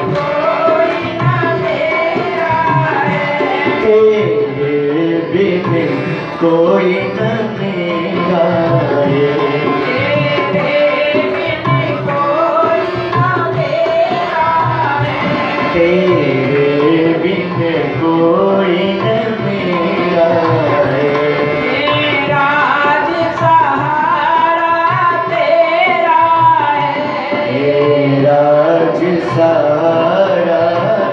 कोई न मेरा है, तेरे बिन कोई न मेरा है, तेरे बिन कोई न मेरा है, तेरे बिन कोई न मेरा है, राज सहारा तेरा है, राज सहारा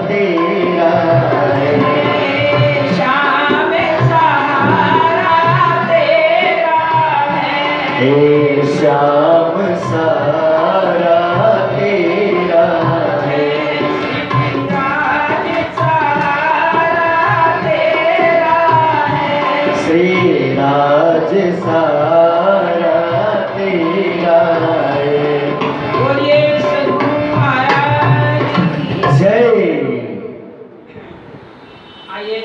तेरा है, श्याम सहारा तेरा है, श्याम सहारा तेरा है, राज सहारा तेरा है, श्री राज सहारा तेरा है। बोलिए सद्गुरु महाराज की जय। आइए,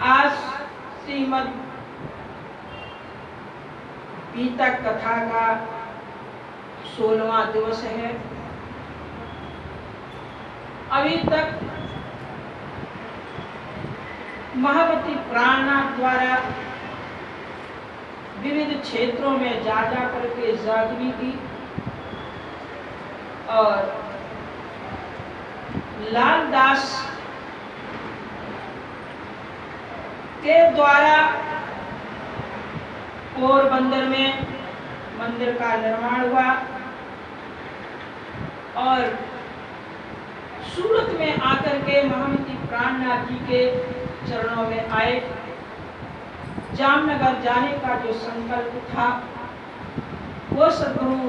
आज श्रीमद् पीतक कथा का 16वां दिवस है। अभी तक महामती प्राणनाथ द्वारा विविध क्षेत्रों में जा करके जागरी की और लालदास के द्वारा पोरबंदर में मंदिर का निर्माण हुआ और सूरत में आकर के महामती प्राणनाथ जी के चरणों में आए। जामनगर जाने का जो संकल्प था वो सद्गुरु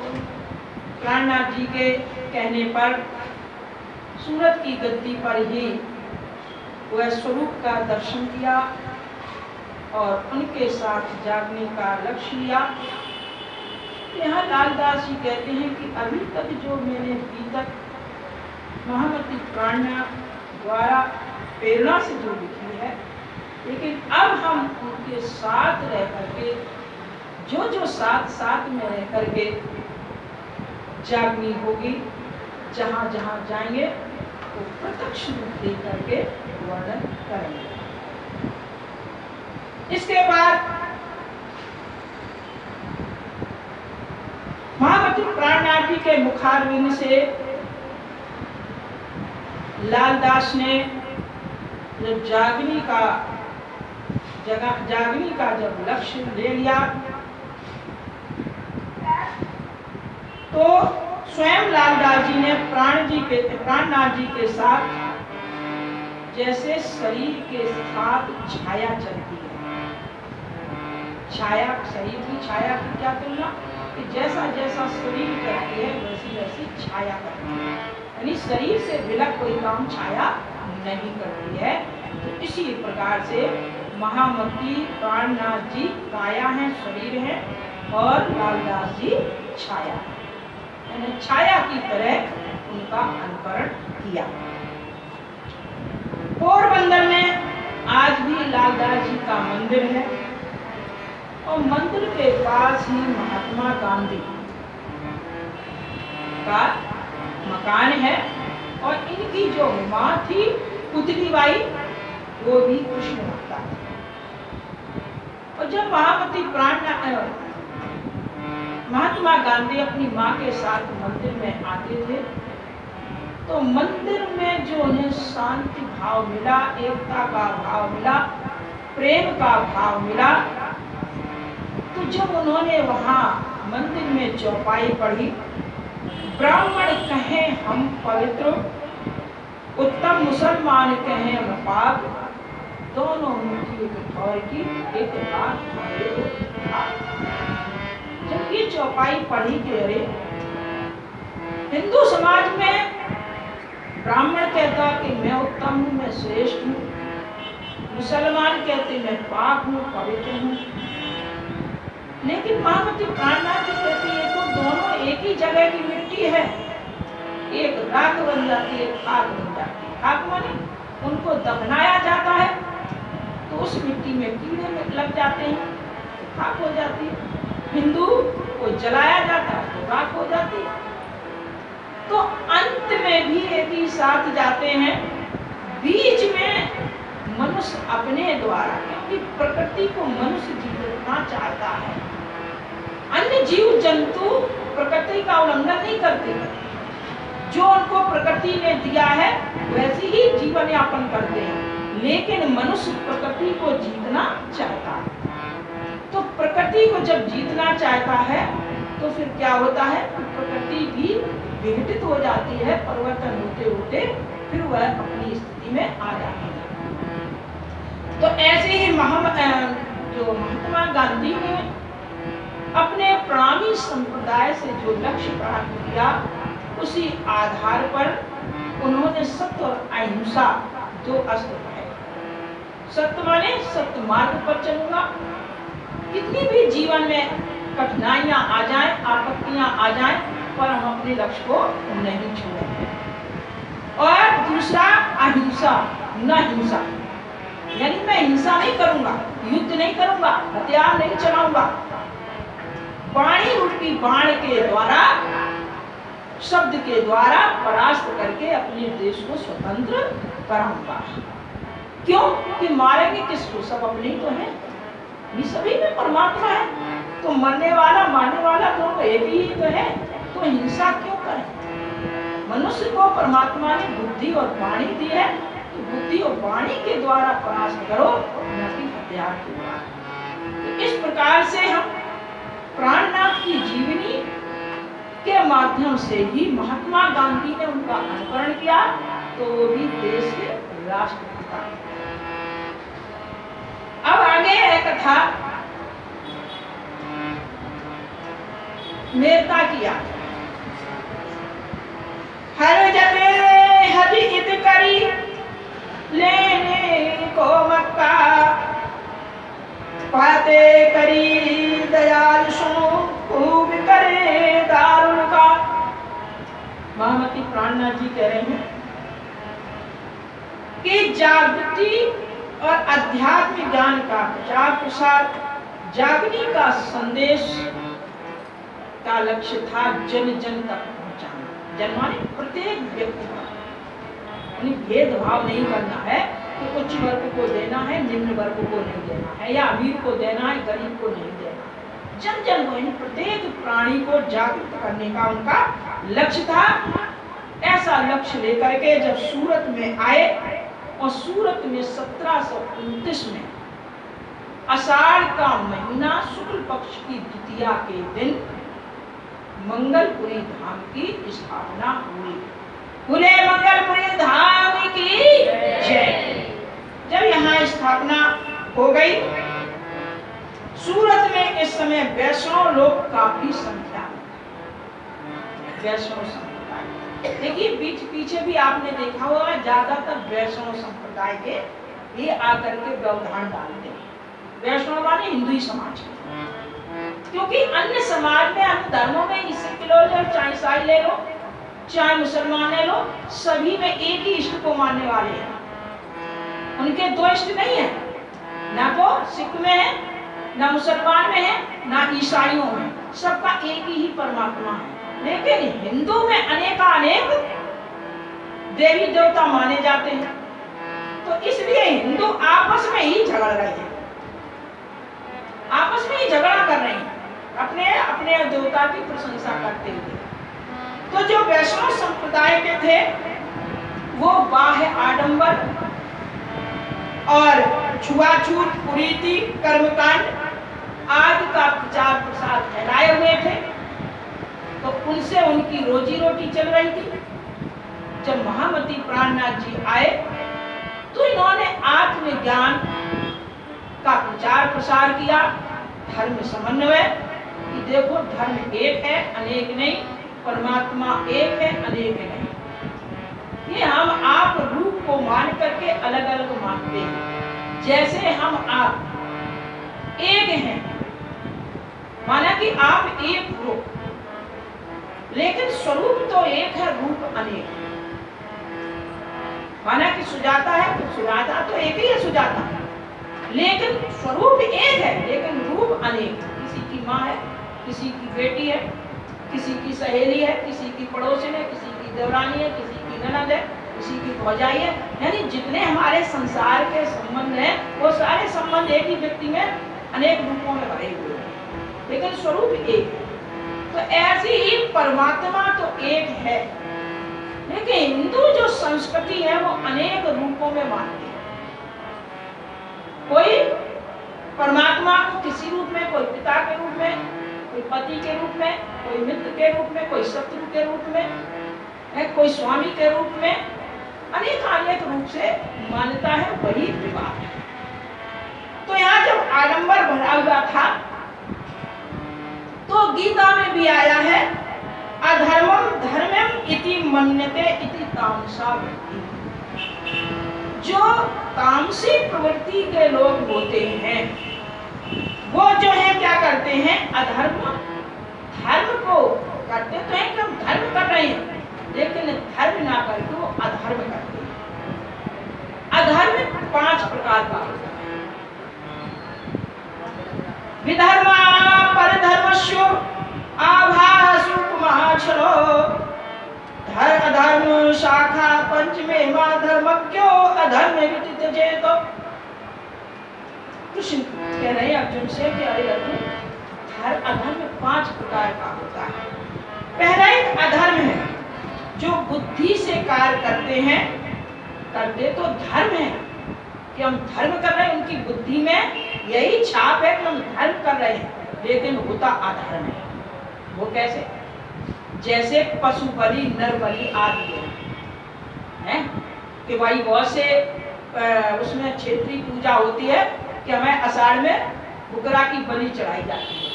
प्राणनाथ जी के कहने पर सूरत की गद्दी पर ही वह स्वरूप का दर्शन किया और उनके साथ जागने का लक्ष्य लिया। यहाँ लालदास जी कहते हैं कि अभी तक जो मैंने अभी तक महामती प्राणनाथ द्वारा प्रेरणा से जो लिखी है, लेकिन अब हम उनके साथ रह करके जो साथ में रह करके जागनी होगी, जहाँ जहाँ जाएंगे वो प्रत्यक्ष रूप दे करके वर्णन करेंगे। इसके बाद महामती प्राणनाथ जी के मुखारविंद से लालदास ने जब जागनी का जब लक्ष्य ले लिया तो स्वयं लालदास जी ने प्राणनाथ जी के साथ जैसे शरीर के साथ छाया चलती है, छाया शरीर की छाया की क्या तुलना कि जैसा जैसा शरीर करती है वैसी वैसी छाया करती है, यानी शरीर से विलग कोई काम छाया नहीं करती है। तो इसी प्रकार से महामती प्राणनाथ जी काया है, शरीर है और लालदास जी छाया, यानी छाया की तरह उनका अनुकरण किया। पोरबंदर में आज भी लालदास जी का मंदिर है और मंदिर के पास ही महात्मा गांधी का मकान है और इनकी जो माँ थी पुतली बाई वो भी कृष्ण भक्ता थी। और जब महात्मा गांधी अपनी माँ के साथ मंदिर में आते थे तो मंदिर में जो उन्हें शांति भाव मिला, एकता का भाव मिला, प्रेम का भाव मिला, तो जब उन्होंने वहां मंदिर में चौपाई पढ़ी, ब्राह्मण कहें हम पवित्र, उत्तम मुसलमान कहें हम पाक, दोनों मुट्ठी एक ठौर की एक बात हमारे जब ये चौपाई पढ़ी कि अरे हिंदू समाज में ब्राह्मण कहता कि मैं उत्तम हूँ, मैं श्रेष्ठ हूँ, मुसलमान कहते मैं पाक हूँ, पवित्र हूँ, लेकिन महामती प्राणनाथ जी कहती है तो दोनों एक ही जगह की मिट्टी है, एक राख बन जाती है, खाक बन जाती है। खाक माने उनको दफनाया जाता है तो उस मिट्टी में कीड़े लग जाते हैं तो खाक हो जाती है, हिंदू को जलाया जाता है तो राख हो जाती है। तो अंत में में भी एक ही साथ जाते हैं। बीच में मनुष्य अपने द्वारा, क्योंकि प्रकृति को मनुष्य जीतना चाहता है। अन्य जीव जंतु प्रकृति का उल्लंघन नहीं करते, जो उनको प्रकृति ने दिया है वैसे ही जीवन यापन करते हैं। लेकिन मनुष्य प्रकृति को जीतना चाहता है। तो प्रकृति को जब जीतना चाहता है तो फिर क्या होता है कि प्रकृति भी विघटित हो जाती है, परिवर्तन होते होते फिर वह अपनी स्थिति में आ जाती है। तो ऐसे ही जो महात्मा गांधी ने अपने प्रणामी संप्रदाय से जो लक्ष्य प्राप्त किया, उसी आधार पर उन्होंने सत्य और अहिंसा दो अस्त्र है। सत्य माने सत्य मार्ग पर चलूंगा, कितनी भी जीवन में कठिनाइयां आ जाएं, आपत्तियां आ जाएं, पर हम अपने लक्ष्य को नहीं छोड़ेंगे। और दूसरा अहिंसा, न हिंसा, यानी मैं हिंसा नहीं करूंगा, युद्ध नहीं करूंगा, हथियार नहीं चलाऊंगा, वाणी रूपी बाण के द्वारा, शब्द के द्वारा परास्त करके अपने देश को स्वतंत्र कराऊंगा। क्यों? कि मारेंगे किसको? सब अपने ही तो हैं, ये सभी में परमात्मा है, तो मरने वाला मारने वाला दोनों एक ही तो है, तो हिंसा क्यों करें? मनुष्य को परमात्मा ने बुद्धि और वाणी दी है, तो बुद्धि और वाणी के द्वारा परास्त करो, न कि हथियार के द्वारा। तो इस प्रकार से हम प्राणनाथ की जीवनी के माध्यम से ही महात्मा गांधी ने उनका अनुकरण किया, तो वो भी देश के राष्ट्रपिता। अब आगे है कथा मेरता किया। हर जते हज हित करी लेने को मक्का, पाते करी दयाल सो खूब करे दारुण का। महामती प्राणनाथ जी कह रहे हैं कि जागृति और आध्यात्मिक ज्ञान का प्रचार प्रसार, जागने का संदेश का लक्ष्य था जन जन तक पहुंचाना। जन माने प्रत्येक व्यक्ति का, भेदभाव नहीं करना है कि उच्च वर्ग को देना है, निम्न वर्ग को नहीं देना है, या अमीर को देना है, गरीब को नहीं देना है। जन जन को, प्रत्येक प्राणी को जागृत करने का उनका लक्ष्य था। ऐसा लक्ष्य लेकर के जब सूरत में आए, और सूरत में 1729 में आषाढ़ का महीना शुक्ल पक्ष की द्वितीया के दिन मंगलपुरी धाम की स्थापना हुई। बोले मंगलपुरी धाम की जय। जब यहाँ स्थापना हो गई, सूरत में इस समय वैष्णव लोग काफी संख्या में, वैष्णव संप्रदाय। देखिए पीछे भी आपने देखा होगा, ज्यादातर वैष्णव संप्रदाय के ये आकर के व्यवधान डालते हैं। वैष्णव माने हिंदू ही समाज के, क्योंकि अन्य समाज में, अन्य धर्मों में, सिख लो, चाहे ईसाई ले लो, चाहे मुसलमान ले लो, सभी में एक ही इष्ट को मानने वाले हैं। उनके दो इष्ट नहीं है, ना तो सिख में है, ना मुसलमान में है, ना ईसाइयों में, सबका एक ही परमात्मा है। लेकिन हिंदू में अनेकानेक देवी देवता माने जाते हैं, तो इसलिए हिंदू आपस में ही झगड़ रहे हैं, आपस में ही झगड़ा कर रहे हैं, अपने अपने देवता की प्रशंसा करते हुए। तो जो वैष्णव संप्रदाय के थे, वो बाह्य आडंबर और छुआछूत, कुरीति, कर्मकांड आदि का प्रचार प्रसार फैलाए हुए थे, तो उनसे उनकी रोजी रोटी चल रही थी। जब महामती प्राणनाथ जी आए, तो इन्होंने आत्मज्ञान का प्रचार प्रसार किया, धर्म समन्वय, कि देखो धर्म एक है, अनेक नहीं, परमात्मा एक है, अनेक नहीं। ये हम आप रूप को मान करके अलग अलग मानते हैं। जैसे हम आप एक हैं, माना कि आप एक हो, लेकिन स्वरूप तो एक है, रूप अनेक है। माना कि सुजाता है तो सुजाता तो एक ही है, सुजाता, लेकिन स्वरूप एक है, लेकिन रूप अनेक है। किसी की माँ है, किसी की बेटी है, किसी की सहेली है, किसी की पड़ोसन है, किसी की देवरानी है, किसी की ननद है, किसी की भौजाई है, यानी जितने हमारे संसार के संबंध हैं वो सारे संबंध एक ही व्यक्ति में अनेक रूपों में भरे हुए हैं, लेकिन स्वरूप एक है। तो ऐसी ही परमात्मा तो एक है, लेकिन हिंदू जो संस्कृति है वो अनेक रूपों में मानती है। कोई परमात्मा को किसी रूप में, कोई पिता के रूप में, कोई पति के रूप में, कोई मित्र के रूप में, कोई शत्रु के रूप में, कोई स्वामी के रूप में, अनेक रूप से मानता है। वही विवाह है। तो यहाँ जब आडंबर भरा हुआ था तो गीता में भी आया है, अधर्मम धर्मम इति मन्यते इति तामसा व्यक्ति। जो तामसी प्रवृत्ति के लोग होते हैं वो जो है क्या करते हैं, अधर्म धर्म को करते तो हैं कि हम धर्म कर रहे हैं, लेकिन धर्म ना करके वो अधर्म करते हैं। अधर्म 5 प्रकार का होता है। विधर्मा परधर्मस्यो आभासु कुमाक्षरो अधर्म शाखा पंचमे मा धर्मज्ञो अधर्म विदितजेत। कृष्ण कह रहे हैं अर्जुन से कि अरे अर्जुन, अधर्म 5 प्रकार का होता है। पहला एक अधर्म है जो बुद्धि से कार्य करते हैं, करते तो धर्म है कि हम धर्म कर रहे हैं, उनकी बुद्धि में यही छाप है कि हम धर्म कर रहे हैं, लेकिन होता अधर्म है। वो कैसे? जैसे पशु बलि, नर बलि आदि है कि भाई बहुत से उसमें क्षेत्रीय पूजा होती है कि हमें आषाढ़ में बुकरा की बलि चढ़ाई जाती है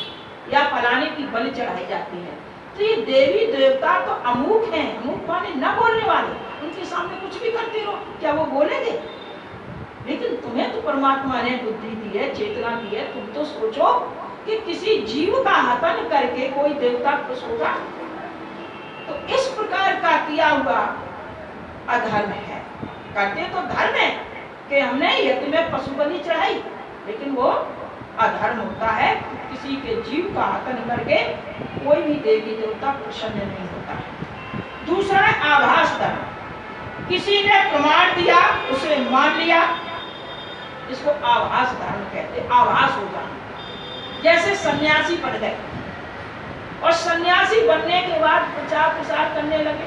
या फलाने की बलि चढ़ाई जाती है। तो ये देवी देवता तो अमूक हैं, अमूक माने न बोलने वाले, उनके सामने कुछ भी करते रहो, क्या वो बोलेंगे? लेकिन तुम्हें तो परमात्मा ने बुद्धि दी है, चेतना दी है, तुम तो सोचो कि किसी जीव का हतन करके कोई देवता खुश होगा? तो इस प्रकार का किया हुआ अधर्म है। करते तो धर्म है कि हमने यज्ञ में पशु बलि चढ़ाई, लेकिन वो अधर्म होता है। किसी के जीव का हतन करके कोई भी देवी देवता प्रसन्न नहीं होता है। दूसरा है आभास धर्म। किसी ने प्रमाण दिया, उसे मान लिया, इसको आभास धर्म कहते। आभास हो जाना। जैसे सन्यासी बन गए और सन्यासी बनने के बाद प्रचार प्रसार करने लगे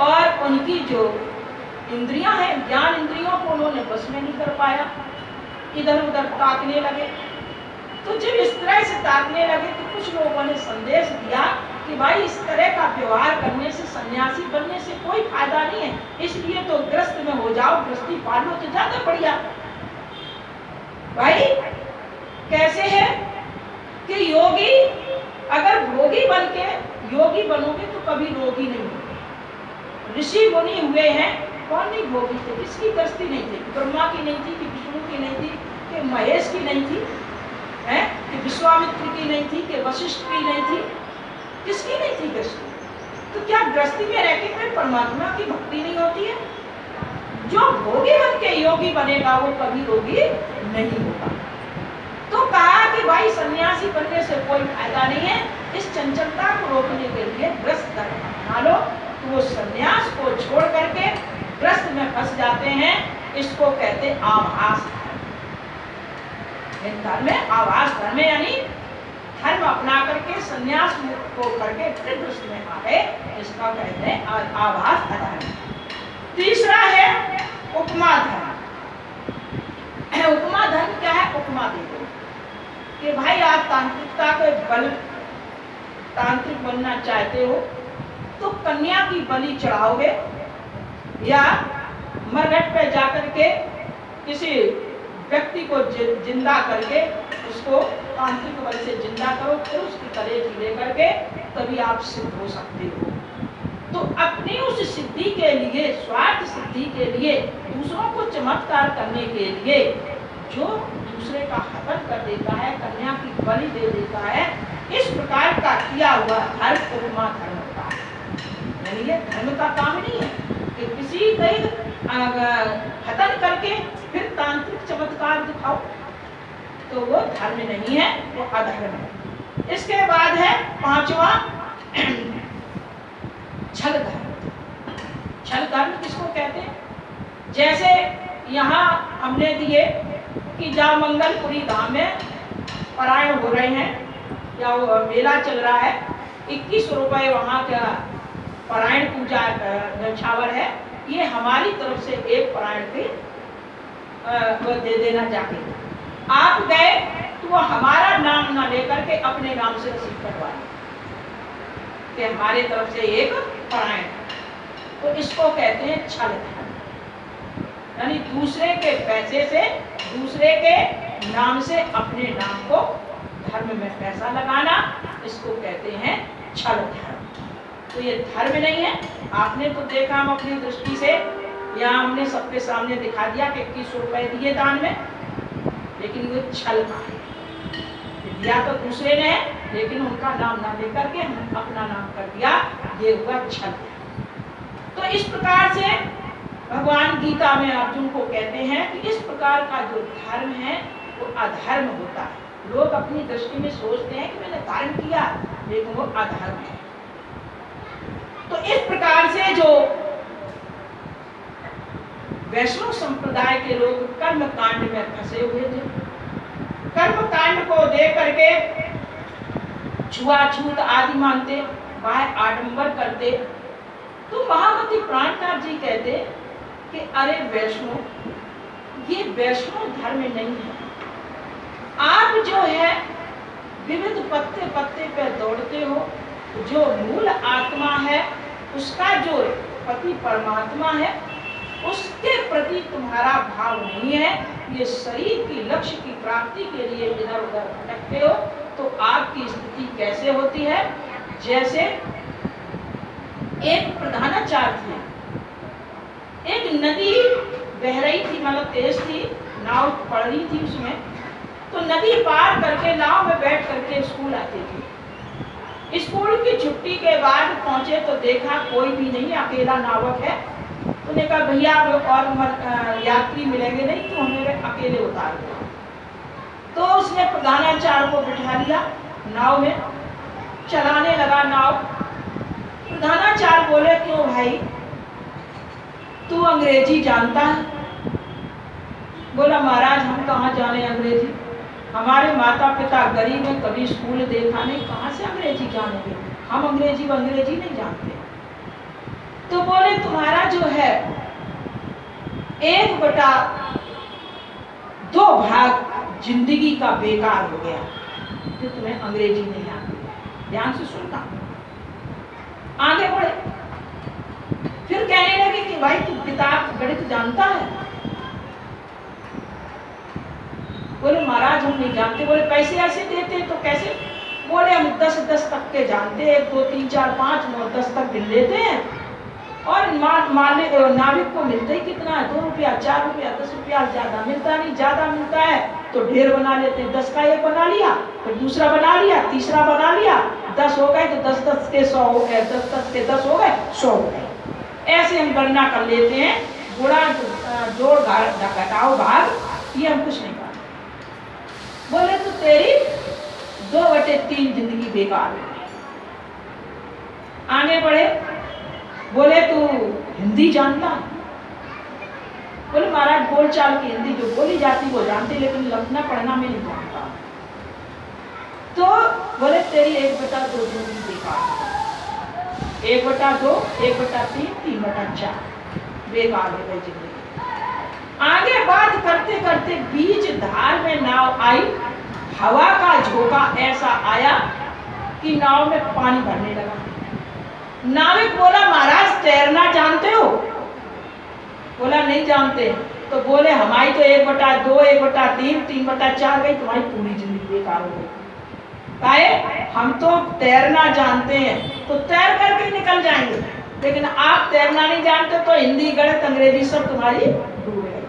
और उनकी जो इंद्रियां हैं, ज्ञान इंद्रियों को उन्होंने बस में नहीं कर पाया, इधर उधर ताकने लगे। तो जब इस तरह से ताकने लगे तो कुछ लोगों ने संदेश दिया कि भाई इस तरह का व्यवहार करने से, सन्यासी बनने से कोई फायदा नहीं है, इसलिए तो ग्रस्त में हो जाओ, गृहस्थी पाल लो तो ज्यादा बढ़िया। भाई कैसे है कि योगी अगर भोगी बन के योगी बनोगे तो कभी रोगी नहीं होगे। ऋषि मुनि हुए हैं, कौन नहीं भोगी थे? किसकी गृहस्थी नहीं थी? ब्रह्मा की नहीं थी कि विष्णु की नहीं थी कि महेश की नहीं थी, है कि विश्वामित्र की नहीं थी कि वशिष्ठ की नहीं थी? किसकी नहीं थी गृहस्थी? तो क्या गृहस्थी में रह के फिर परमात्मा की भक्ति नहीं होती है? जो भोगी बन के योगी बनेगा वो कभी रोगी नहीं होगा। तो कहा कि भाई सन्यासी बनने से कोई फायदा नहीं है, इस चंचलता को रोकने के लिए गृहस्थ धर्म अपना लो। तो वो सन्यास को छोड़ करके गृहस्थ में फंस जाते हैं। इसको कहते आभास धर्म। में आभास धर्म यानी धर्म अपना करके सन्यास को करके फिर गृहस्थ में आ गए, इसका कहते हैं आभास धर्म। तीसरा है उपमा धर्म। उपमा धर्म क्या है? उपमा दे दो कि भाई आप तांत्रिकता के बल तांत्रिक बनना चाहते हो तो कन्या की बलि चढ़ाओगे या मरघट पे जाकर के किसी व्यक्ति को जिंदा करके उसको तांत्रिक बल से जिंदा करो, फिर उसकी कलेजी ले करके तभी आप सिद्ध हो सकते हो। तो अपनी उस सिद्धि के लिए, स्वार्थ सिद्धि के लिए, दूसरों को चमत्कार करने के लिए जो दूसरे का हवन कर देता है, कन्या की बलि दे देता है, इस प्रकार का किया हुआ धर्म उपमा धर्म होता है। यानी ये धर्म का काम नहीं है कि किसी का हवन करके फिर तांत्रिक चमत्कार दिखाओ, तो वो धर्म नहीं है, वो अधर्म है। इसके बाद है 5वां छल धर्म। छल धर्म किसको कहते हैं? जैसे यहाँ हमने दिए कि जहाँ मंगलपुरी धाम में पारायण हो रहे हैं या वो मेला चल रहा है, 21 रुपये वहाँ का पारायण पूजा न्यौछावर है, ये हमारी तरफ से एक पारायण पे वो दे देना जाके। आप गए तो वो हमारा नाम ना लेकर के अपने नाम से रसीद कटवाए कि हमारे तरफ से एक पारायण, तो इसको कहते हैं छल धर्म। यानी दूसरे के पैसे से, दूसरे के नाम से अपने नाम को धर्म में पैसा लगाना, इसको कहते हैं छल धर्म। तो ये धर्म नहीं है। आपने तो देखा, हम अपनी दृष्टि से यहाँ हमने सबके सामने दिखा दिया कि 21 रुपए दिए दान में, लेकिन वो छल का है। दिया तो दूसरे ने, लेकिन उनका नाम ना लेकर के हम अपना नाम कर दिया, ये हुआ छल। तो इस प्रकार से भगवान गीता में अर्जुन को कहते हैं कि इस प्रकार का जो धर्म है वो अधर्म होता है। लोग अपनी दृष्टि में सोचते हैं कि मैंने धर्म किया, लेकिन वो अधर्म है। तो इस प्रकार से जो वैष्णव संप्रदाय के लोग कर्म कांड में फंसे हुए थे, कर्म कांड को देख करके छुआछूत आदि मानते, बाह्य आडंबर करते, तो महामती प्राणनाथ जी कहते कि अरे वैष्णव, ये वैष्णव धर्म नहीं है। आप जो है विविध पत्ते पत्ते पे दौड़ते हो, जो मूल आत्मा है उसका जो पति परमात्मा है उसके प्रति तुम्हारा भाव नहीं है। ये शरीर की लक्ष्य की प्राप्ति के लिए इधर उधर भटकते हो, तो आपकी स्थिति कैसे होती है? जैसे एक प्रधानाचार्य थे, एक नदी बह रही थी, मतलब तेज थी, नाव पड़ रही थी उसमें, तो नदी पार करके नाव में बैठ करके स्कूल आते थे। स्कूल की छुट्टी के बाद पहुंचे तो देखा कोई भी नहीं, अकेला नावक है। उन्होंने कहा भैया और यात्री मिलेंगे नहीं, तो हमें अकेले उतार दो। तो उसने प्रधानाचार्य को बिठा लिया नाव में, चलाने लगा नाव। प्रधानाचार्य बोले क्यों भाई, तू अंग्रेजी जानता है? बोला महाराज हम कहाँ जाने अंग्रेजी, हमारे माता पिता गरीब हैं, कभी स्कूल देखा नहीं, कहाँ से अंग्रेजी जानेंगे, हम अंग्रेजी नहीं जानते। तो बोले तुम्हारा जो है 1/2 भाग जिंदगी का बेकार हो गया कि तुम्हें अंग्रेजी नहीं आती। ध्यान से सुनना। आगे बढ़े, फिर कहने लगे कि भाई तू किताब गणित जानता है? बोले महाराज हम नहीं जानते। बोले पैसे ऐसे देते तो कैसे? बोले हम 10 तक के जानते हैं, 1 2 3 4 5 9 10 तक गिन लेते हैं, और नाविक को मिलता ही कितना है, 2 रुपया 4 रुपया 10 रुपया, ज्यादा मिलता नहीं। ज्यादा मिलता है तो ढेर बना लेते हैं, 10 का एक बना लिया, फिर दूसरा बना लिया, तीसरा बना लिया, 10 हो गए तो 10 के 100 हो गए, 10 के 10 हो गए 100 हो गए। ऐसे हम गणना कर लेते हैं, गुणा जोड़ घटाओ भाग, ये हम कुछ नहीं करते। बोले तो तेरी 2/3 जिंदगी बेकार हो गई। आगे बढ़े, बोले तू हिंदी जानता? बोले महाराज बोलचाल की हिंदी जो बोली जाती वो जानती, लेकिन लिखना पढ़ना में नहीं जानता। तो बोले तेरी 1/2 जिंदगी बेकार हो गई। 1/2, 1/3, 3/4 बेकार हो गई जिंदगी। आगे बात करते करते बीच धार में नाव आई, हवा का झोंका ऐसा आया कि नाव में पानी भरने लगा। नाविक बोला महाराज तैरना जानते हो? बोला नहीं जानते। तो बोले हमारी तो 1/2, 1/3, 3/4 गई, तुम्हारी पूरी जिंदगी बेकार हो गई। काहे? हम तो तैरना जानते हैं तो तैर करके निकल जाएंगे, लेकिन आप तैरना नहीं जानते तो हिंदी गणित अंग्रेजी सब तुम्हारी डूब गई।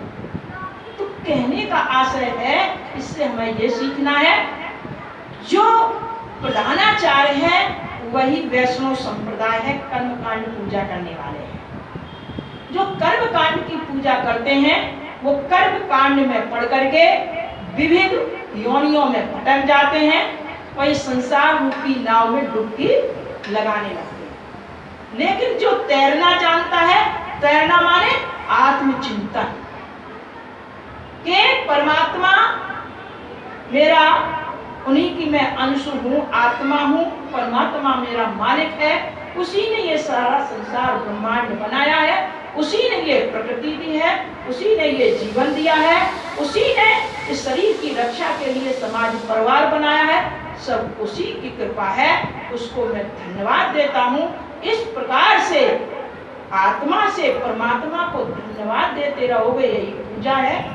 तो कहने का आशय है, इससे हमें ये सीखना है, जो प्रधानाचार्य है वही वैष्णव संप्रदाय है, कर्मकांड पूजा करने वाले हैं। जो कर्मकांड की पूजा करते हैं वो कर्मकांड में पढ़ करके विविध योनियों में भटक जाते हैं, वही संसार रूपी नाव में डुबकी लगाने लगते हैं। लेकिन जो तैरना जानता है तैरना माने आत्मचिंतन के परमात्मा मेरा, उन्हीं की मैं अंश हूँ, आत्मा हूँ, परमात्मा मेरा मालिक है। उसी ने ये सारा संसार ब्रह्मांड बनाया है, उसी ने ये प्रकृति दी है, उसी ने ये जीवन दिया है, उसी ने इस शरीर की रक्षा के लिए समाज परिवार बनाया है। सब उसी की कृपा है, उसको मैं धन्यवाद देता हूँ। इस प्रकार से आत्मा से परमात्मा को धन्यवाद देते रहोगे, यही पूजा है,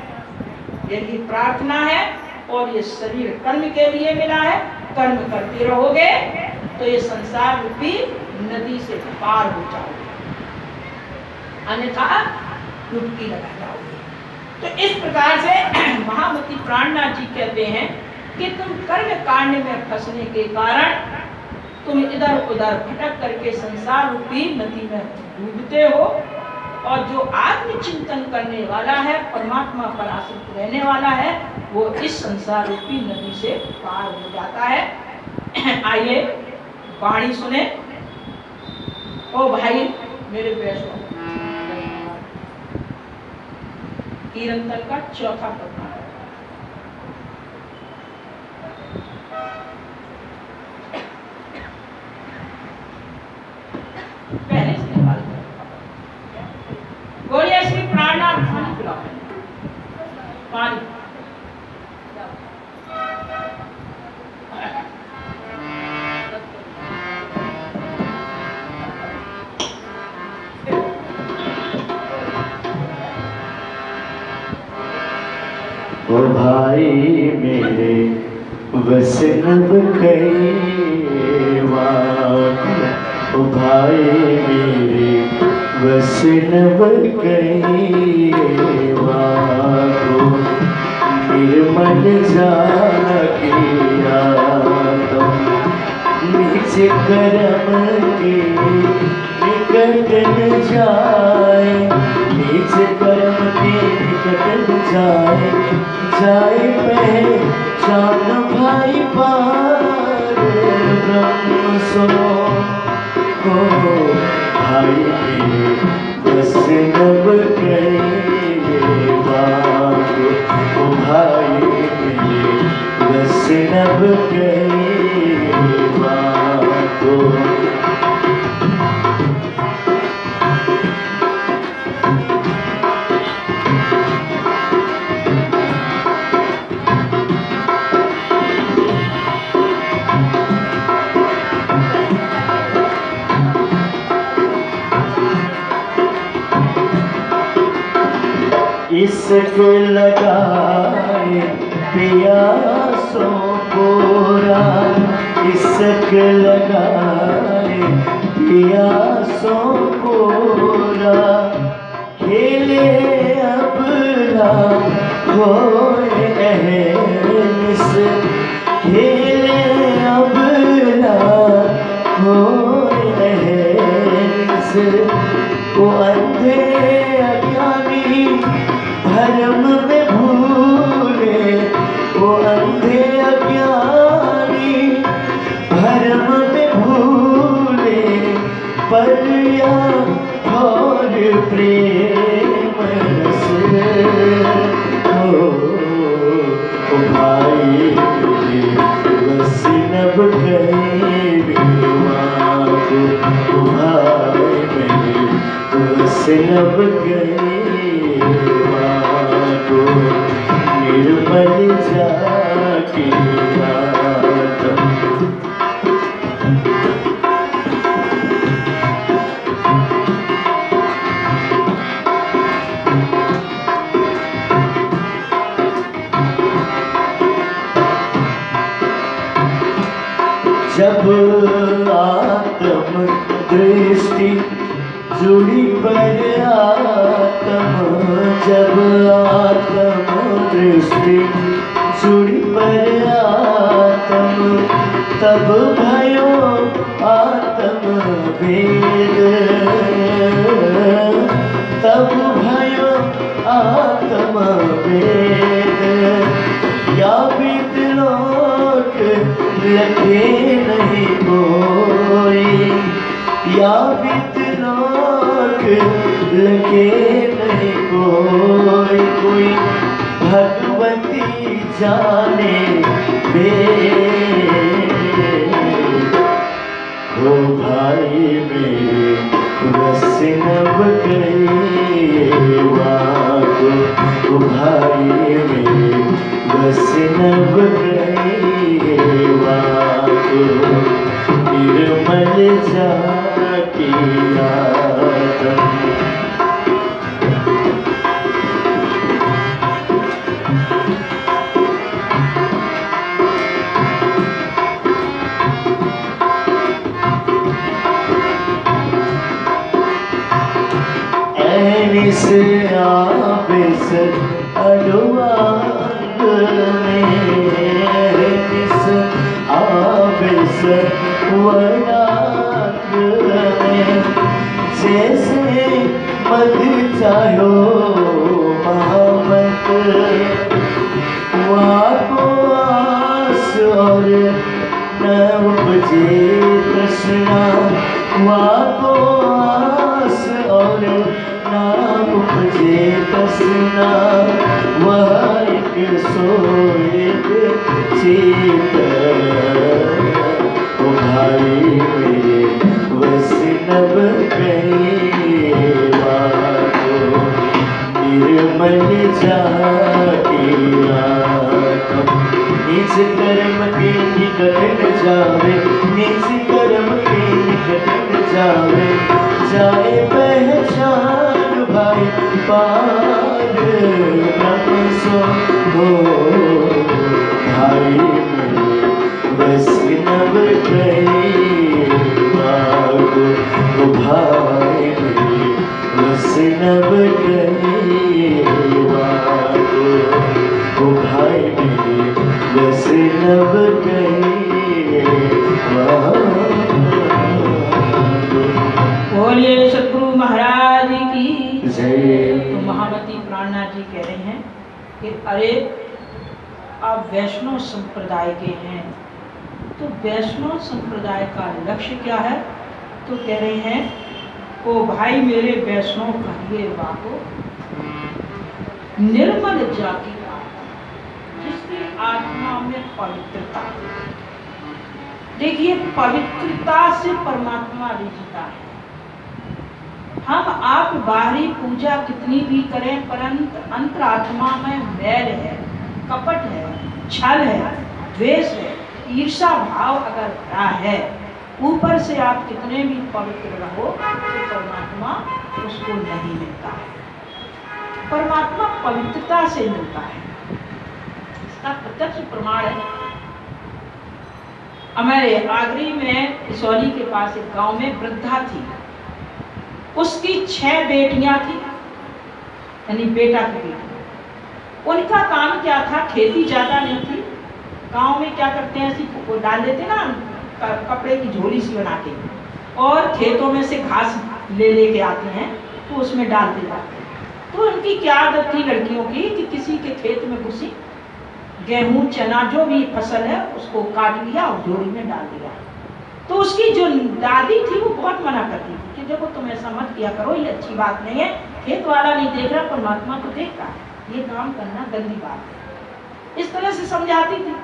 यही प्रार्थना है। और ये शरीर कर्म के लिए मिला है, कर्म करते रहोगे तो ये संसार रूपी नदी से पार हो जाओगे, अन्यथा डुबकी लगा जाओगे। तो इस प्रकार से महामती प्राणनाथ जी कहते हैं कि तुम कर्म कांड में फंसने के कारण तुम इधर उधर भटक करके संसार रूपी नदी में डूबते हो, और जो आत्मचिंतन करने वाला है, परमात्मा पर आश्रित रहने वाला है, वो इस संसार रूपी नदी से पार हो जाता है। आइए वाणी सुने। ओ भाई मेरे वैष्णव, कीर्तन का चौथा पद पहले से बोलिए श्री प्राणनाथ पानी पिलाओ, पानी। ओ भाई मेरे वैष्णव कैवा, ओ भाई मेरे वैष्णव कैवा को निर्मल जाकिया तो नीचे कर्म के निकट न जाए, नीचे कर्म के निकट न जाए, जाए पहचान भाई पार ब्रह्म सो हो। भाई मेरे वैष्णव कैवा, ओ भाई मेरे वैष्णव कैवा तो इश्क लगाए प्यासों पूरा, इश्क लगाए प्यासों पूरा, खेले अब ना होए अहनिस, खेले अब ना होए अहनिस। वो अंधे अज्ञानी धर्म में भूले, वो अंधे अज्ञानी धर्म में भूले, परिया और प्रेम रस हो। ओ भाई मेरे वैष्णव कैवा को, ओ भाई मेरे वैष्णव कैवा को निर्मल जाकिया जब आत्म दृष्टि जुड़ी पर आत्म, जब आत्म दृष्टि जुड़ी पर आत्म, तब भयो आत्म भेद, तब भयो आत्म भेद। या विद्लोक लगे नहीं कोई, या विद्लोक लगे नहीं कोई भगवती जाने बे ओ भाई मेरे बस नब गए वाको ओ भाई मेरे बस नब गए वाको निर्मल जाके आदम ऐनिस आबिस अडवांग में ऐनिस आबिस वडांग में जैसे मद चाहो महामत वाको आस और न उपजे तृष्णा वाको आस और ना उपजे तृष्णा वह एक सोएग चेत ओ भाई मेरे वैष्णव गए वाको निर्मल जाके आदम निज कर्म के निकट न जावे निज कर्म के निकट न जावे जाए पहचान भाई पार ब्रह्म सो हो भाई मेरे वैष्णव गए वाको ओ भाई मेरे वैष्णव गए वाको ओ भाई मेरे वैष्णव गए वाको। बोलिए सतगुरु महाराज की जय। तो महामती प्राणनाथ जी कह रहे हैं कि अरे आप वैष्णव संप्रदाय के हैं, तो वैष्णव संप्रदाय का लक्ष्य क्या है? तो कह रहे हैं ओ भाई मेरे वैष्णव कहिए वाको निर्मल जाति का जिसकी आत्मा में पवित्रता। देखिए पवित्रता से परमात्मा रिझता है। हम आप बाहरी पूजा कितनी भी करें परंतु अंतरात्मा में मैल है, कपट है, छल है, द्वेष है, ईर्षा भाव अगर भरा है, ऊपर से आप कितने भी पवित्र रहो तो परमात्मा उसको नहीं मिलता है। परमात्मा पवित्रता से मिलता है, इसका प्रत्यक्ष प्रमाण है। हमारे आगरी में इसौली के पास एक गांव में वृद्धा थी, उसकी 6 बेटियां थी, यानी बेटा की बेटी। उनका काम क्या था? खेती ज्यादा नहीं थी। गांव में क्या करते हैं, ऐसी वो डाल देते ना कपड़े की झोली सी बना के, और खेतों में से घास ले के आते हैं तो उसमें डालते जाते हैं। तो उनकी क्या आदत थी लड़कियों की कि किसी के खेत में घुसी, गेहूं चना जो भी फसल है उसको काट लिया और झोली में डाल दिया। तो उसकी जो दादी थी वो बहुत मना करती थी कि देखो तुम ऐसा मत किया करो, ये अच्छी बात नहीं है, खेत वाला नहीं देख रहा परमात्मा तो देखता है, ये काम करना गंदी बात है। इस तरह से समझाती थी।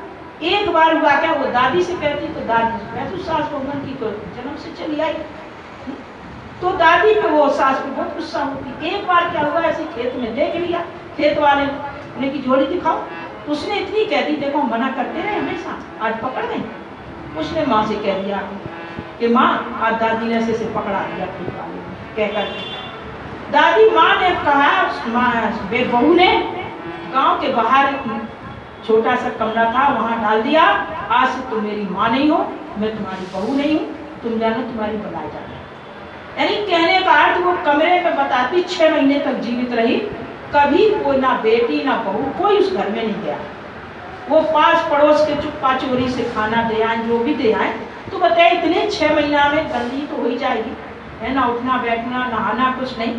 एक बार हुआ क्या, वो दादी से कहती तो दादी मैं तो सास बहुमन की तो जन्म से चली आई, तो दादी पे वो सास पे बहुत गुस्सा होती। एक बार क्या हुआ, ऐसे खेत में देख लिया खेत वाले ने की झोली दिखाओ, उसने इतनी कह दी देखो मना करते रहे हमेशा, आज पकड़ गए। उसने माँ से कह दिया कि माँ आज दादी ने ऐसे पकड़ा दिया खेत वाले ने, कहकर दादी माँ ने कहा, बहू ने गांव के बाहर छोटा सा कमरा था वहां डाल दिया, आज से तुम मेरी माँ नहीं हो, मैं तुम्हारी बहू नहीं हूँ, तुम जानो तुम्हारी बनाई जाना। यानी कहने का अर्थ वो कमरे में बताती 6 महीने तक जीवित रही, कभी कोई ना बेटी ना बहू कोई उस घर में नहीं गया। वो पास पड़ोस के चुप्पा चोरी से खाना दे आए, जो भी दे आए, तो बताए इतने 6 महीना में गंदी तो हो ही जाएगी, है ना, उठना बैठना नहाना कुछ नहीं।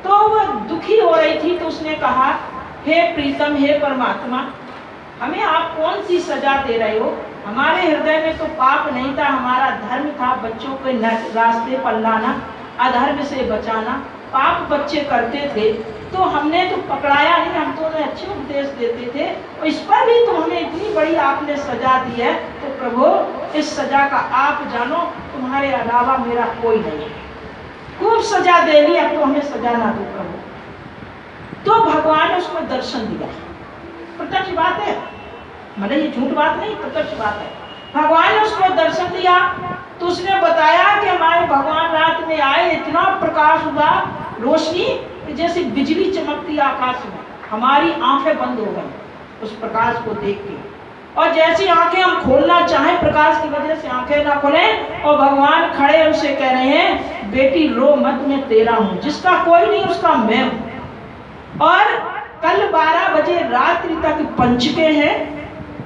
तो वो दुखी हो रही थी, तो उसने कहा हे प्रीतम, हे परमात्मा, हमें आप कौन सी सजा दे रहे हो? हमारे हृदय में तो पाप नहीं था, हमारा धर्म था बच्चों को रास्ते पर लाना, अधर्म से बचाना, पाप बच्चे करते थे तो हमने तो पकड़ाया नहीं, हम तो उन्हें अच्छे उपदेश देते थे, और इस पर भी तो हमें इतनी बड़ी आपने सजा दी है, तो प्रभु इस सजा का आप जानो, तुम्हारे अलावा मेरा कोई नहीं है। खूब सजा दे ली, अब तो हमें सजा ना दो प्रभु। तो भगवान ने उसको दर्शन दिया, प्रत्यक्ष बात है, मतलब ये झूठ बात नहीं, प्रत्यक्ष बात है। भगवान ने उसको दर्शन दिया तो उसने बताया कि हमारे भगवान रात में आए, इतना प्रकाश हुआ, रोशनी जैसे बिजली चमकती आकाश में, हमारी आंखें बंद हो गई उस प्रकाश को देख के, और जैसी आंखें हम खोलना चाहें प्रकाश की वजह से आंखें ना खोलें, और भगवान खड़े उसे कह रहे हैं बेटी रो मत, मैं तेरा हूं, जिसका कोई नहीं उसका मैं हूं। और कल 12 बजे रात्रि तक पंचके हैं,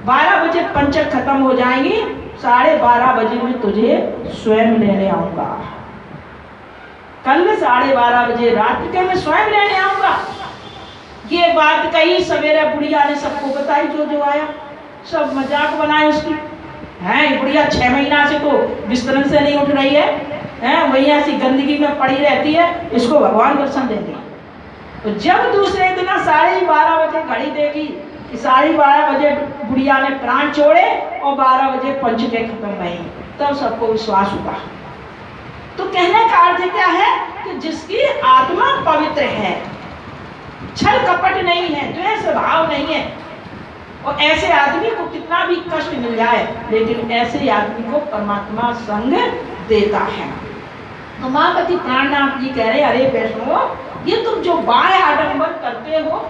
12 बजे पंचक खत्म हो जाएंगी, 12:30 बजे मैं तुझे स्वयं लेने आऊंगा। कल 12:30 बजे रात्रि के मैं स्वयं लेने आऊंगा। ये बात कही, सवेरे बुढ़िया ने सबको बताई, जो आया सब मजाक बनाए उसकी, हैं बुढ़िया 6 महीना से तो बिस्तर से नहीं उठ रही है, वही ऐसी गंदगी में पड़ी रहती है, इसको भगवान दर्शन देंगे। तो जब दूसरे दिन 12:30 बजे घड़ी देखी कि 12:30 बजे बुढ़िया ने प्राण छोड़े और 12 बजे पंचके खत्म भई, तब सबको विश्वास हुआ। तो कहने का अर्थ क्या है कि जिसकी आत्मा पवित्र है, छल कपट नहीं है, द्वेष भाव नहीं है, और ऐसे आदमी को कितना भी कष्ट मिल जाए, लेकिन ऐसे आदमी को परमात्मा संग देता है। तो महापति प्राणनाथ जी कह रहे, अरे वैष्णव, ये तुम जो बाह्य आडंबर करते हो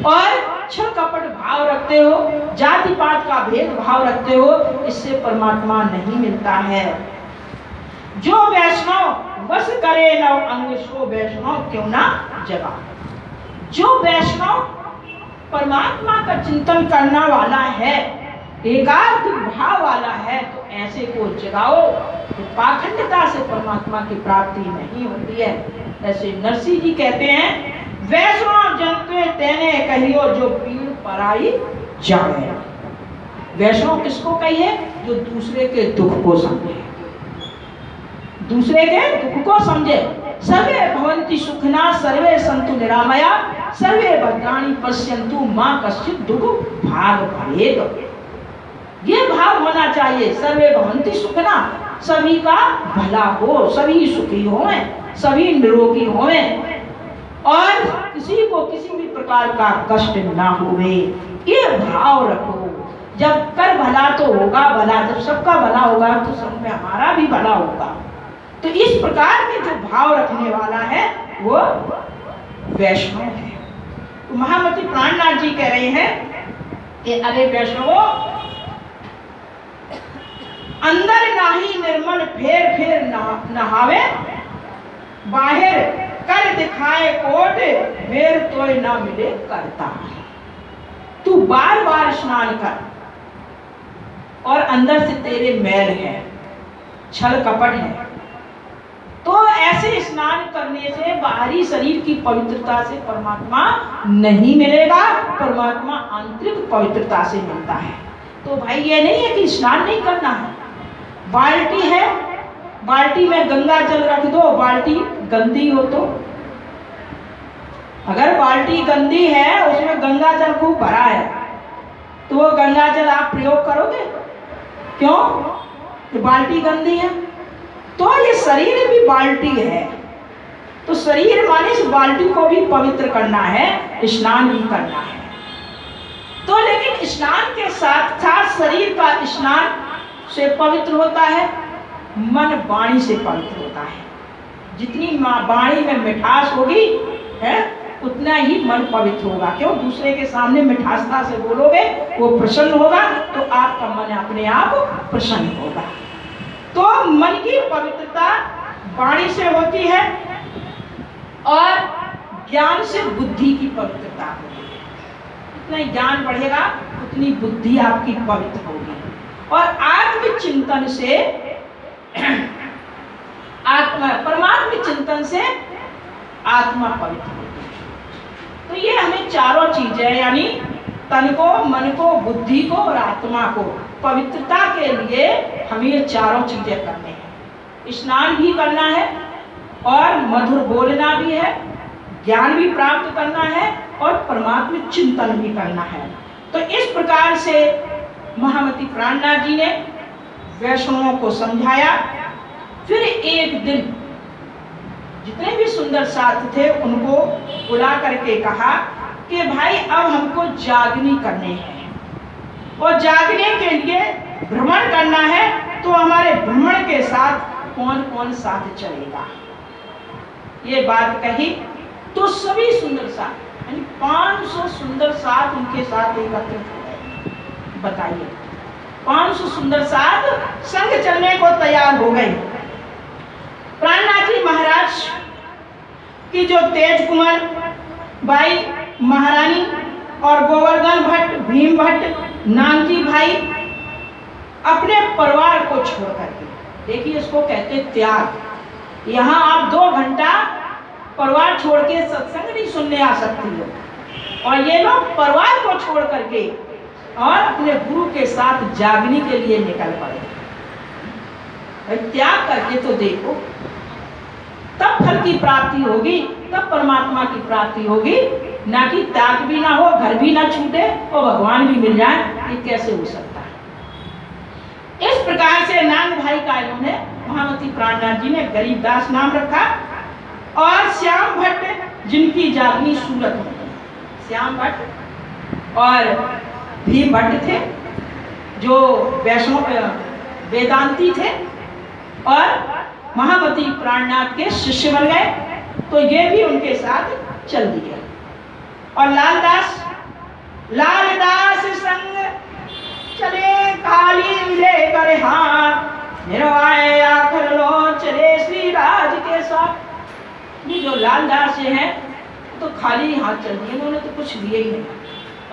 और छल कपट भाव रखते हो, जाति पात का भेद भाव रखते हो, इससे परमात्मा नहीं मिलता है। जो वैष्णव वश करे नव अंग, सो वैष्णव क्यों ना जगा। जो वैष्णव परमात्मा का चिंतन करने वाला है, एकाग्र भाव वाला है, तो ऐसे को जगाओ। तो पाखंडता से परमात्मा की प्राप्ति नहीं होती है। ऐसे नरसिंह जी कहते हैं, वैष्णव जनते तेने कहियो, जो पीड़ पराई जाए। वैष्णव किसको कहिए? जो दूसरे के दुख को समझे, दूसरे के दुख को समझे। सर्वे भवन्ति सुखिना सर्वे सन्तु निरामया सर्वे भद्राणि पश्यन्तु मां कश्चित् दुःख भाग भवेत्। ये भाव होना चाहिए, सर्वे भवन्ति सुखिना, सभी का भला हो, सभी सुखी हों, सभी निरोगी हों, और किसी को किसी भी प्रकार का कष्ट ना हुए, ये भाव रखो। जब कर भला तो होगा भला, जब सबका भला होगा तो सब में हमारा भी भला होगा। तो इस प्रकार के जो भाव रखने वाला है वो वैष्णव है। तो महामति प्राणनाथ जी कह रहे हैं कि अरे वैष्णवो, अंदर नाही निर्मल फेर फेर नहावे, बाहर कर दिखाए कोट, फेर तोय ना मिले करता। तू बार बार स्नान कर, और अंदर से तेरे मैल है, छल कपट है, तो ऐसे स्नान करने से बाहरी शरीर की पवित्रता से परमात्मा नहीं मिलेगा, परमात्मा आंतरिक पवित्रता से मिलता है। तो भाई ये नहीं है कि स्नान नहीं करना है। बाल्टी है, बाल्टी में गंगा जल रख दो, बाल्टी गंदी हो तो, अगर बाल्टी गंदी है, उसमें गंगा जल खूब भरा है, तो वो गंगा जल आप प्रयोग करोगे? क्यों? कि बाल्टी गंदी है। तो ये शरीर भी बाल्टी है, तो शरीर माने इस बाल्टी को भी पवित्र करना है, स्नान भी करना है। तो लेकिन स्नान के साथ साथ शरीर का स्नान से पवित्र होता है, मन वाणी से पवित्र होता है। जितनी वाणी में मिठास होगी है, उतना ही मन पवित्र होगा। क्यों? दूसरे के सामने मिठासता से बोलोगे, वो प्रसन्न होगा, तो आपका मन अपने आप प्रसन्न होगा। तो मन की पवित्रता वाणी से होती है, और ज्ञान से बुद्धि की पवित्रता होती है। जितना ज्ञान बढ़ेगा उतनी बुद्धि आपकी पवित्र होगी, और आत्मचिंतन से परमात्म चिंतन से आत्मा पवित्र होती है। तो ये हमें चारों चीजें, यानी तन को, मन को, बुद्धि को और आत्मा को पवित्रता के लिए हमें ये चारों चीजें करने हैं। स्नान भी करना है, और मधुर बोलना भी है, ज्ञान भी प्राप्त करना है और परमात्मा चिंतन भी करना है। तो इस प्रकार से महामती प्राणनाथ जी ने वैष्णवों को समझाया। फिर एक दिन जितने भी सुंदर साथ थे उनको बुला करके कहा कि भाई अब हमको जागनी करने हैं और जागने के लिए भ्रमण करना है, तो हमारे भ्रमण के साथ कौन कौन साथ चलेगा। ये बात कही तो सभी सुंदर साथ यानी 500 सुंदर साथ उनके साथ एकत्रित हो गए। बताइए 500 सुंदर साथ संग चलने को तैयार हो गए। प्राणनाथ जी महाराज की जो तेज कुमार बाई महारानी और गोवर्धन भट्ट, भीम भट्ट, नानजी भाई अपने परिवार को छोड़ करके, देखिए इसको कहते त्याग। यहाँ आप 2 घंटा परिवार छोड़ के सत्संग नहीं सुनने आ सकती हो, और ये लोग परिवार को छोड़ करके और अपने गुरु के साथ जागने के लिए निकल पड़े। त्याग करके तो देखो, तब फल की प्राप्ति होगी, तब परमात्मा की प्राप्ति होगी, ना कि त्याग भी ना हो, घर भी ना छूटे और भगवान भी मिल जाए। ये कैसे हो सकता है। इस प्रकार से नांग भाई का इन्होंने महामती प्राणनाथ जी ने गरीबदास नाम रखा, और श्याम भट्ट जिनकी जागनी सूरत में, श्याम भट्ट और भीम भट्ट थे जो वैष्णव वेदांती थे और महामती प्राणनाथ के शिष्य बन गए, तो ये भी उनके साथ चल दिए। और लालदास संग चले काली लेकर हाथ, निर्वाय आखिर लो चले श्री राज के साथ। ये जो लालदास हैं तो खाली हाथ चल दिए, उन्होंने तो कुछ लिए ही नहीं।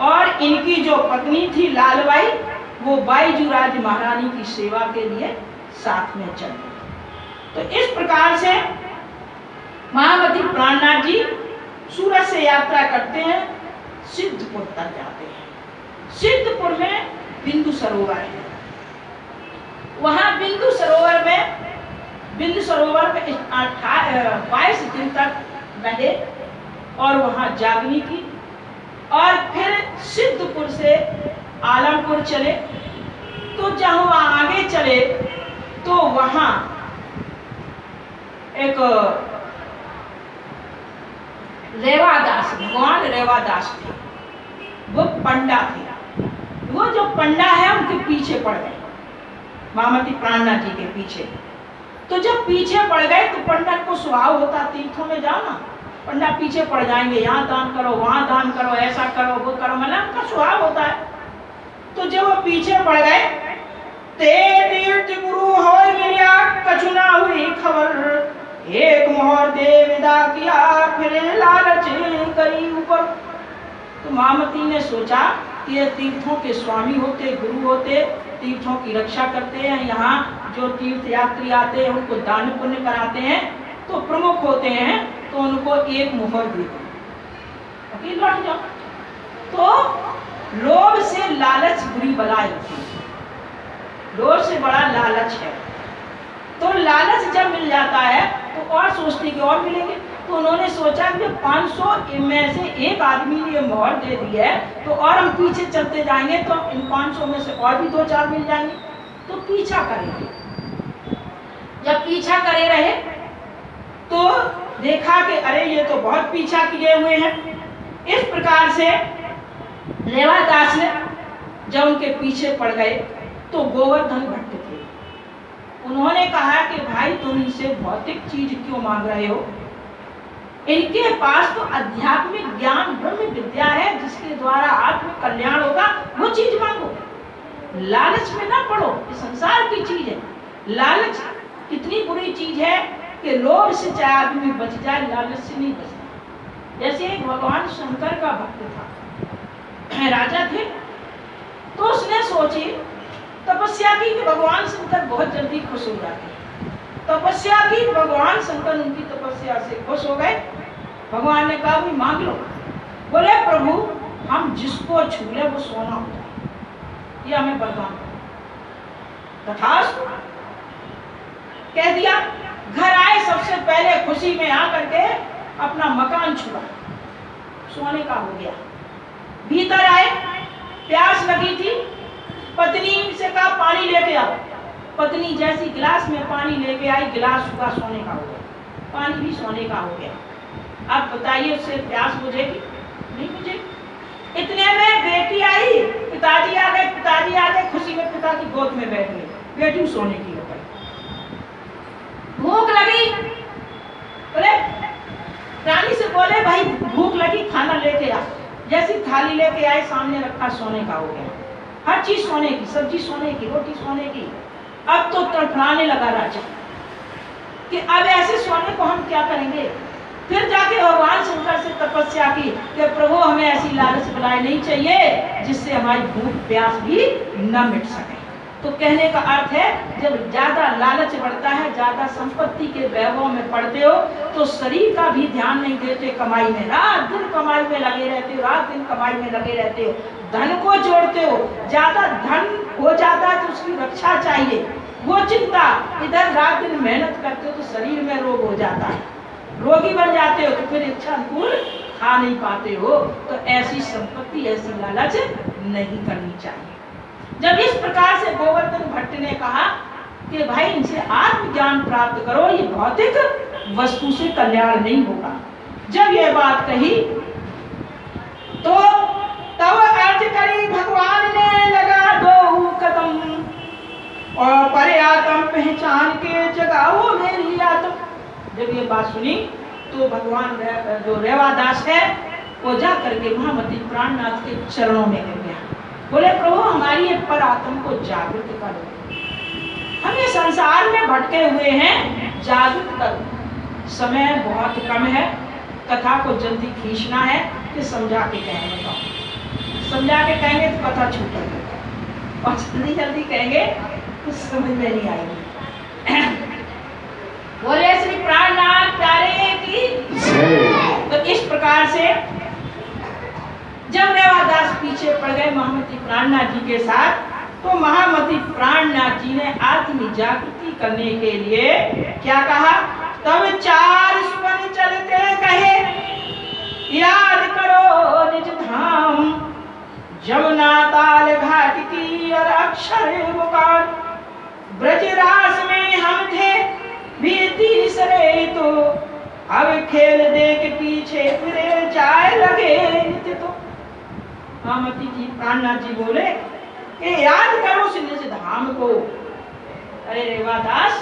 और इनकी जो पत्नी थी लालबाई, वो बाईजूराज महारानी की सेवा के लिए साथ में चल गई। तो इस प्रकार से महामती प्राणनाथ जी सूरत से यात्रा करते हैं, सिद्धपुर तक जाते हैं। सिद्धपुर में बिंदु सरोवर है। वहां बिंदु सरोवर में 22 दिन तक रहे और वहां जागनी की, और फिर सिद्धपुर से आलमपुर चले। तो जहां वहां आगे चले तो वहां एक रेवादास, भगवान रेवादास थे, वो पंडा थे। वो जो पंडा है उनके पीछे पड़ गए, महामती प्राणनाथ जी के पीछे। तो जब पीछे पड़ गए तो पंडित को स्वभाव होता तीर्थों में जाओ ना, पंडा पीछे पड़ जाएंगे, यहाँ दान करो, वहां दान करो, ऐसा करो, वो करो, मतलब उनका स्वभाव होता है। तो जब वो पीछे पड़ गए, ते तीर्थ गुरु होय मिलिया कछु ना हुई खबर, एक मोहर दे विदा किया फिर लालच करी ऊपर। तो महामती ने सोचा कि ये तीर्थों के स्वामी होते, गुरु होते, तीर्थों की रक्षा करते हैं, यहाँ जो तीर्थ यात्री आते हैं उनको दान पुण्य कराते हैं, तो प्रमुख होते हैं, तो उनको एक मोहर दे दो, लौट जाओ। तो लोभ से लालच बुरी बलाई होती है, लोभ से बड़ा लालच है। तो लालच जब मिल जाता है तो और सोचते कि और मिलेंगे। तो उन्होंने सोचा कि 500 में से एक आदमी ने ये मोहर दे दी है, तो और हम पीछे चलते जाएंगे तो इन 500 में से और भी 2-4 मिल जाएंगे, तो पीछा करेंगे। जब पीछा करे रहे तो देखा कि अरे ये तो बहुत पीछा किए हुए हैं। इस प्रकार से रेवादास ने जब उनके पीछे पड़ गए तो गोवर्धन भट्ट थे, उन्होंने कहा कि भाई तुम इनसे भौतिक चीज क्यों मांग रहे हो, इनके पास तो आध्यात्मिक ज्ञान ब्रह्म विद्या है जिसके द्वारा आत्म कल्याण होगा, वो चीज मांगो, लालच में ना पड़ो। ये संसार की चीज है। लालच कितनी बुरी चीज है कि लोभ से चाहे आदमी बच जाए, लालच से नहीं बचता। जैसे एक भगवान शंकर का भक्त था, राजा थे, तो उसने सोची तपस्या की कि भगवान शंकर बहुत जल्दी खुश हो जाते हैं। तपस्या की, भगवान शंकर उनकी तपस्या से खुश हो गए। भगवान ने कहा भी मांग लो। बोले प्रभु हम जिसको छू ले वो सोना होता है, ये हमें वरदान तथास्तु कह दिया। घर आए सबसे पहले खुशी में आकर के अपना मकान छुआ, सोने का हो गया। भीतर आए, प्यास लगी थी, पत्नी से कहा पानी लेके आओ। पत्नी जैसी गिलास में पानी लेके आई, गिलास हुआ सोने का हो गया, पानी भी सोने का हो गया। अब बताइए उससे प्यास बुझेगी? नहीं बुझेगी। इतने में बेटी आई, पिताजी आ गए, पिताजी आ गए, खुशी में पिता की गोद में बैठ गई, बेटी सोने की हो गई। भूख लगी, बोले रानी से बोले भाई भूख लगी, खाना लेके आ। जैसी थाली लेके आए, सामने रखा, सोने का हो गया, हर चीज सोने की, सब्जी सोने की, रोटी सोने की। अब तो तड़फड़ाने लगा राजा कि अब ऐसे सोने को हम क्या करेंगे। फिर जाके भगवान शंकर से तपस्या की कि प्रभु हमें ऐसी लालच बलाई नहीं चाहिए जिससे हमारी भूख प्यास भी न मिट सके। तो कहने का अर्थ है, जब ज्यादा लालच बढ़ता है, ज्यादा संपत्ति के वैभव में पड़ते हो, तो शरीर का भी ध्यान नहीं देते, कमाई में रात दिन कमाई में लगे रहते हो, रात दिन कमाई में लगे रहते हो, धन को जोड़ते हो। ज्यादा धन हो जाता है तो उसकी रक्षा चाहिए, वो चिंता। इधर रात दिन मेहनत करते हो तो शरीर में रोग हो जाता है, रोगी बन जाते हो, तो फिर इच्छा अनुकूल खा नहीं पाते हो। तो ऐसी संपत्ति, ऐसी लालच नहीं करनी चाहिए। जब इस प्रकार से गोवर्धन भट्ट ने कहा कि भाई इनसे आत्मज्ञान प्राप्त करो, ये भौतिक वस्तु से कल्याण नहीं होगा। जब ये बात कही तो तब अर्ज करी भगवान ने लगा दो कदम, और परे आत्म पहचान के जगाओ मेरी आत्म। जब ये बात सुनी तो भगवान जो रेवादास है वो जा करके महामती प्राणनाथ के चरणों में गिर गया। बोले प्रभु हमारी ये पर आत्म को जागृत करो, हम ये संसार में भटके हुए हैं, जागृत करो। समय बहुत कम है, कथा को जल्दी खींचना है कि समझा के कहेंगे, बताओ समझा के कहेंगे तो कथा छूटेगी, और जल्दी जल्दी कहेंगे तो समझ में नहीं आएगी। बोले श्री प्राणनाथ प्यारे की। तो इस प्रकार से जब रेवादास पीछे पड़ गए महामती प्राणनाथ जी के साथ, तो महामती प्राणनाथ जी ने आत्म जागृति करने के लिए क्या कहा? तब चार सुमन चलते कहे, याद करो निज धाम, जमुना ताल घाट की और अक्षर मुकार, ब्रजरास में हम थे भी तीसरे, तो अब खेल देख पीछे फिरे जाए लगे नित्य। तो महामती जी प्राणनाथ जी बोले कि याद करो उस निज धाम को। अरे रेवादास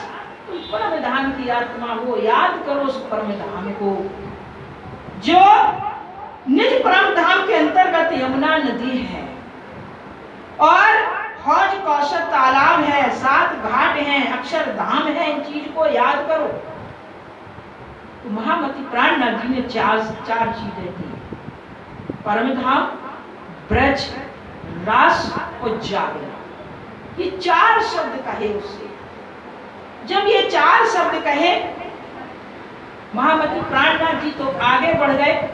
तुम परम धाम की आत्मा हो, याद करो उस परम धाम को जो निज परम धाम के अंतर्गत यमुना नदी है और हौज कौशल तालाब है, 7 घाट हैं, अक्षर धाम है। इन चीज को याद करो। तो महामती प्राणनाथ जी ने चार चीजें दी, परम धाम, ब्रज, रास और जागरण। ये 4 शब्द कहे उससे। जब ये 4 शब्द कहे, महामती प्राणनाथ जी तो आगे बढ़ गए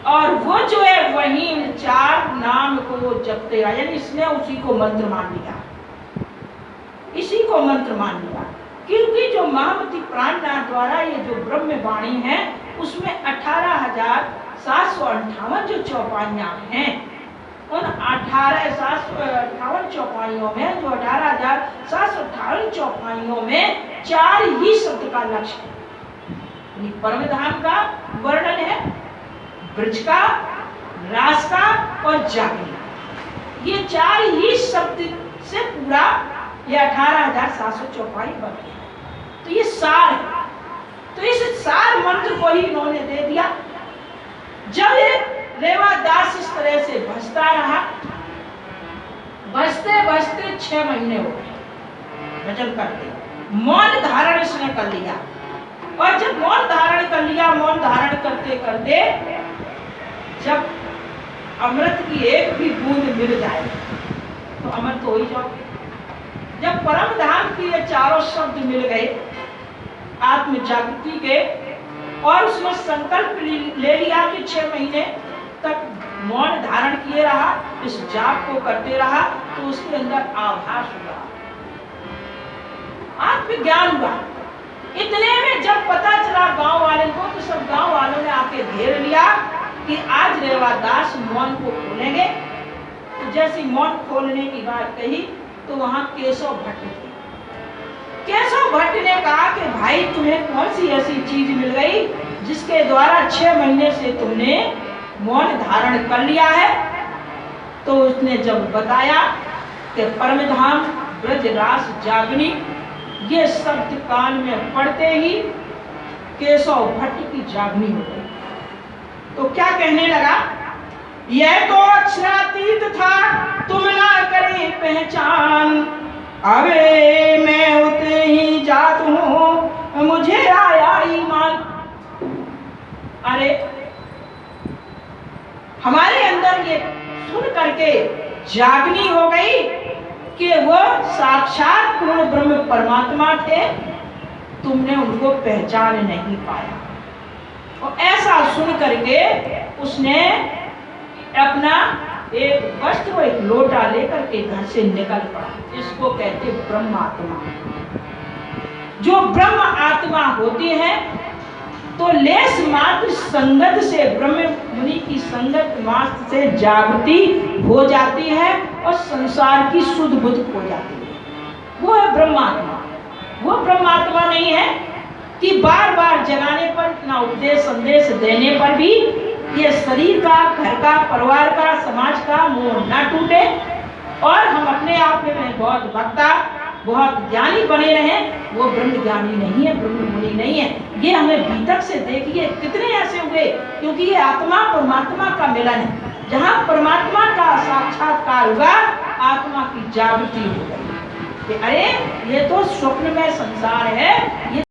और वो जो है वही 4 नाम को जपते रहा, यानी इसने उसी को मंत्र मान लिया, इसी को मंत्र मान लिया। क्योंकि जो महामती प्राणनाथ द्वारा ये जो ब्रह्म वाणी है उसमें 18,758 जो चौपाइयां हैं, उन 18,758 चौपाइयों में, जो 18,758 चौपाइयों में 4 ही शब्द का लक्ष्य है। परम धाम का वर्णन है, ब्रज का, रास का और जागरण। ये 4 ही शब्द से पूरा ये 18,700 चौपाई बन गया। तो ये सार है। तो इस सार मंत्र को ही इन्होंने दे दिया। जब ये रेवादास इस तरह से भजता रहा, भजते भजते 6 महीने हो गए भजन करते, मौन धारण इसने कर लिया। और जब मौन धारण कर लिया, मौन धारण करते करते जब अमृत की एक भी बूंद मिल जाए तो अमृत हो ही जाओगे। जब परम धाम की ये 4 शब्द मिल गए आत्म जागृति के, और उसने संकल्प ले लिया कि 6 महीने तक मौन धारण किए रहा, इस जाप को करते रहा, तो उसके अंदर आभास हुआ, आत्मज्ञान हुआ। इतने में जब पता चला गांव वाले को, तो सब गांव वालों ने आके घेर लिया कि आज रेवादास मौन को खोलेंगे। तो जैसी मौन खोलने की बात कही तो वहां केशव भट्ट थे। केशव भट्ट ने कहा कि भाई तुम्हें कौन सी ऐसी चीज मिल गई जिसके द्वारा 6 महीने से तुमने मौन धारण कर लिया है। तो उसने जब बताया कि परमधाम ब्रजरास जागनी, ये शब्द कान में पड़ते ही केशव भट्ट की जागनी हो गई। तो क्या कहने लगा, यह तो अक्षरातीत था, तुम ना करे पहचान। अबे मैं उतने ही जात हूं, मुझे आया ईमान। अरे हमारे अंदर ये सुन करके जागनी हो गई कि वो साक्षात पूर्ण ब्रह्म परमात्मा थे, तुमने उनको पहचान नहीं पाया। और ऐसा सुन करके उसने अपना एक वस्त्र और एक लोटा लेकर के घर से निकल पड़ा। इसको कहते ब्रह्म आत्मा। जो ब्रह्म आत्मा होती है तो लेस मात्र संगत से, ब्रह्म मुनि की संगत मात्र से जागृति हो जाती है और संसार की शुद्ध बुद्ध हो जाती है। वो है ब्रह्मात्मा। वो ब्रह्मात्मा नहीं है कि बार बार जगाने पर, ना उपदेश संदेश देने पर भी ये शरीर का, घर का, परिवार का, समाज का मोह न टूटे और हम अपने आप में बहुत वक्ता, बहुत ज्ञानी बने रहें। वो ब्रह्म ज्ञानी नहीं है, ब्रह्म मुनि नहीं है। ये हमें भीतर से देखिए कितने ऐसे हुए, क्योंकि ये आत्मा परमात्मा का मिलन है। जहाँ परमात्मा का साक्षात्कार हुआ, आत्मा की जागृति हो गई कि अरे ये तो स्वप्न में संसार है, ये